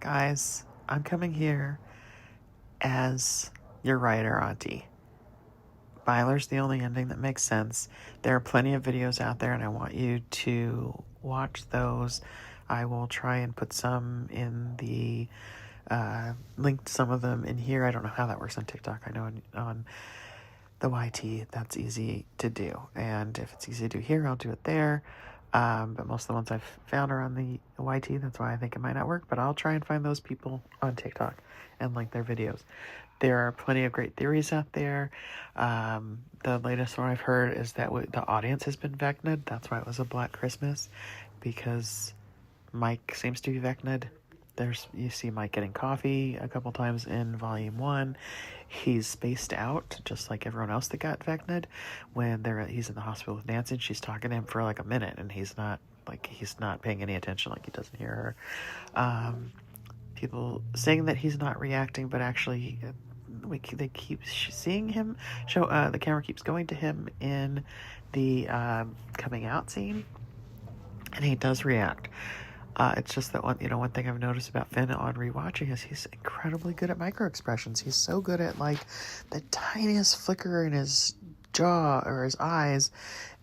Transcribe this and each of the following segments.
Guys, I'm coming here as your writer, Auntie. Byler's the only ending that makes sense. There are plenty of videos out there, and I want you to watch those. I will try and put some in the link to some of them in here. I don't know how that works on TikTok. I know on the YT that's easy to do, and if it's easy to do here, I'll do it there. But most of the ones I've found are on the YT. That's why I think it might not work, but I'll try and find those people on TikTok and link their videos. There are plenty of great theories out there. The latest one I've heard is that the audience has been vecna'd. That's why it was a Black Christmas, because Mike seems to be vecna'd. You see Mike getting coffee a couple times in Volume 1. He's spaced out, just like everyone else that got vecna'd. When he's in the hospital with Nancy, and she's talking to him for like a minute, and he's not paying any attention, like he doesn't hear her. People saying that he's not reacting, but actually they keep seeing him the camera keeps going to him in the coming out scene, and he does react. It's just that one thing I've noticed about Finn on rewatching is he's incredibly good at micro expressions. He's so good at like the tiniest flicker in his jaw or his eyes,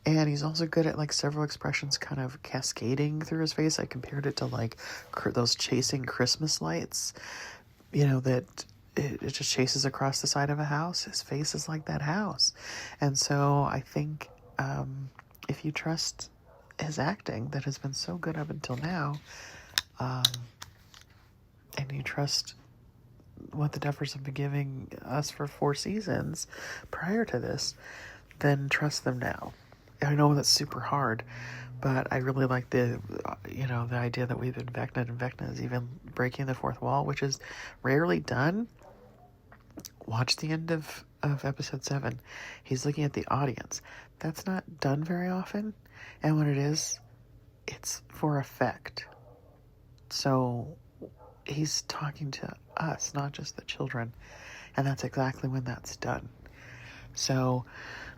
and he's also good at like several expressions kind of cascading through his face. I compared it to like those chasing Christmas lights, that it just chases across the side of a house. His face is like that house. And so I think if you trust his acting that has been so good up until now, and you trust what the Duffers have been giving us for 4 seasons prior to this, then trust them now. I know that's super hard, but I really like the idea that we've been vecna'd, and Vecna is even breaking the fourth wall, which is rarely done. Watch the end of episode 7. He's looking at the audience. That's not done very often. And when it is, it's for effect. So he's talking to us, not just the children. And that's exactly when that's done. So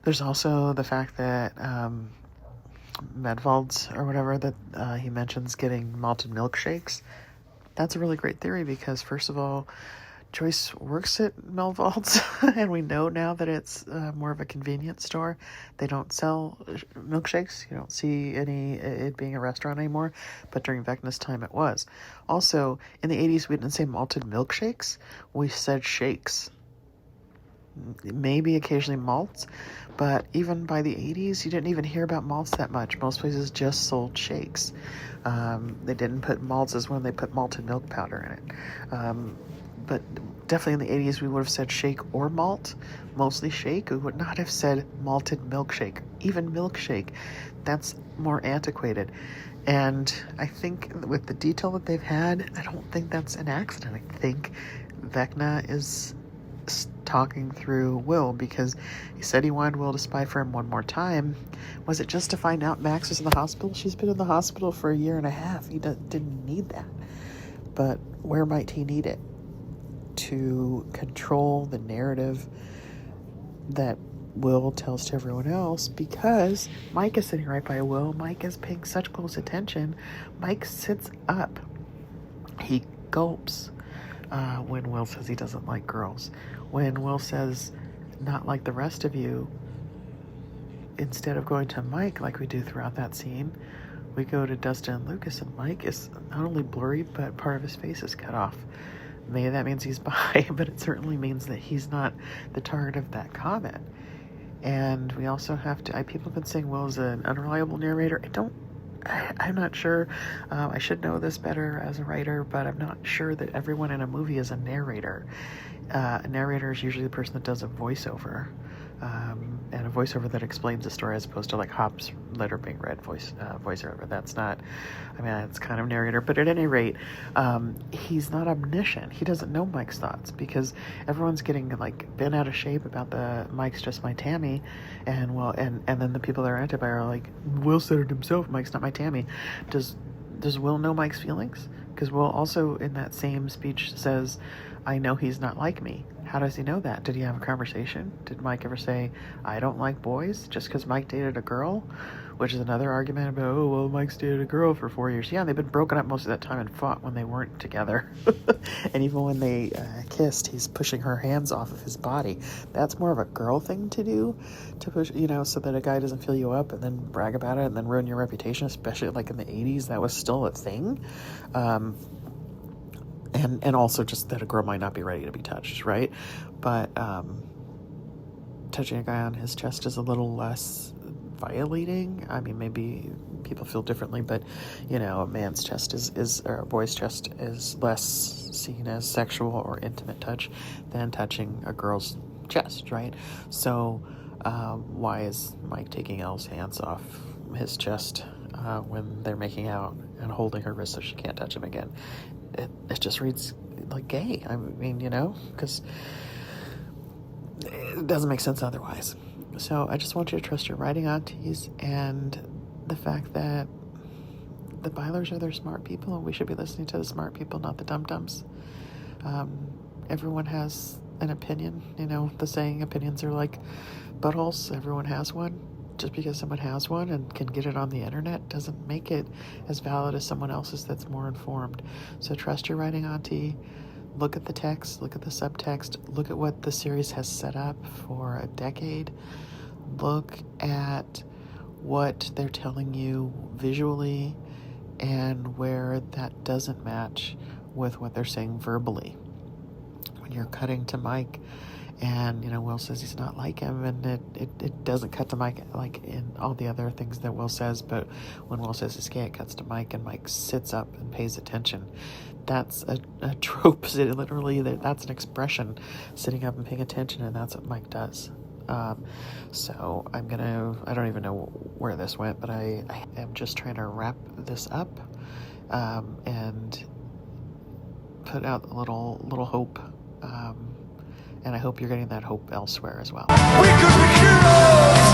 there's also the fact that Medvald's or whatever that he mentions getting malted milkshakes. That's a really great theory because, first of all, Joyce works at Melvald's, and we know now that it's more of a convenience store. They don't sell milkshakes. You don't see it being a restaurant anymore, but during Vecna's time it was. Also, in the 80s, we didn't say malted milkshakes. We said shakes. Maybe occasionally malts, but even by the 80s, you didn't even hear about malts that much. Most places just sold shakes. They didn't put malts as when they put malted milk powder in it. But definitely in the 80s, we would have said shake or malt, mostly shake. We would not have said malted milkshake, even milkshake. That's more antiquated. And I think with the detail that they've had, I don't think that's an accident. I think Vecna is talking through Will because he said he wanted Will to spy for him one more time. Was it just to find out Max was in the hospital? She's been in the hospital for 1.5 years. He didn't need that. But where might he need it? To control the narrative that Will tells to everyone else, because Mike is sitting right by Will. Mike is paying such close attention. Mike sits up. He gulps when Will says he doesn't like girls. When Will says, not like the rest of you, instead of going to Mike like we do throughout that scene, we go to Dustin and Lucas, and Mike is not only blurry, but part of his face is cut off. Maybe that means he's bi, but it certainly means that he's not the target of that comment. And we also have to, people have been saying Will is an unreliable narrator. I'm not sure. I should know this better as a writer, but I'm not sure that everyone in a movie is a narrator. A narrator is usually the person that does a voiceover. And a voiceover that explains the story as opposed to like Hop's letter being read voiceover. That's not, it's kind of narrator. But at any rate, he's not omniscient. He doesn't know Mike's thoughts because everyone's getting like bent out of shape about the Mike's just my Tammy. And then the people that are anti-bi are like, Will said it himself, Mike's not my Tammy. Does Will know Mike's feelings? Because Will also in that same speech says, I know he's not like me. How does he know that? Did he have a conversation? Did Mike ever say, I don't like boys, just because Mike dated a girl? Which is another argument about, oh, well, Mike's dated a girl for 4 years. Yeah, they've been broken up most of that time and fought when they weren't together. And even when they kissed, he's pushing her hands off of his body. That's more of a girl thing to do, to push, so that a guy doesn't feel you up and then brag about it and then ruin your reputation, especially like in the 80s. That was still a thing. And also just that a girl might not be ready to be touched, right? But touching a guy on his chest is a little less violating. I mean, maybe people feel differently, but a man's chest or a boy's chest is less seen as sexual or intimate touch than touching a girl's chest, right? So why is Mike taking Elle's hands off his chest when they're making out and holding her wrist so she can't touch him again? It just reads like gay. I mean, because it doesn't make sense otherwise. So I just want you to trust your writing aunties and the fact that the Bylers are their smart people, and we should be listening to the smart people, not the dum-dums. Everyone has an opinion. The saying, opinions are like buttholes. Everyone has one. Just because someone has one and can get it on the internet doesn't make it as valid as someone else's that's more informed. So trust your writing auntie. Look at the text, look at the subtext, look at what the series has set up for a decade. Look at what they're telling you visually and where that doesn't match with what they're saying verbally. When you're cutting to Mike and, Will says he's not like him, and it doesn't cut to Mike like in all the other things that Will says, but when Will says he's gay, it cuts to Mike, and Mike sits up and pays attention. That's a trope. Literally, that's an expression, sitting up and paying attention, and that's what Mike does. So I don't even know where this went, but I am just trying to wrap this up and put out a little hope. And I hope you're getting that hope elsewhere as well. We could be heroes!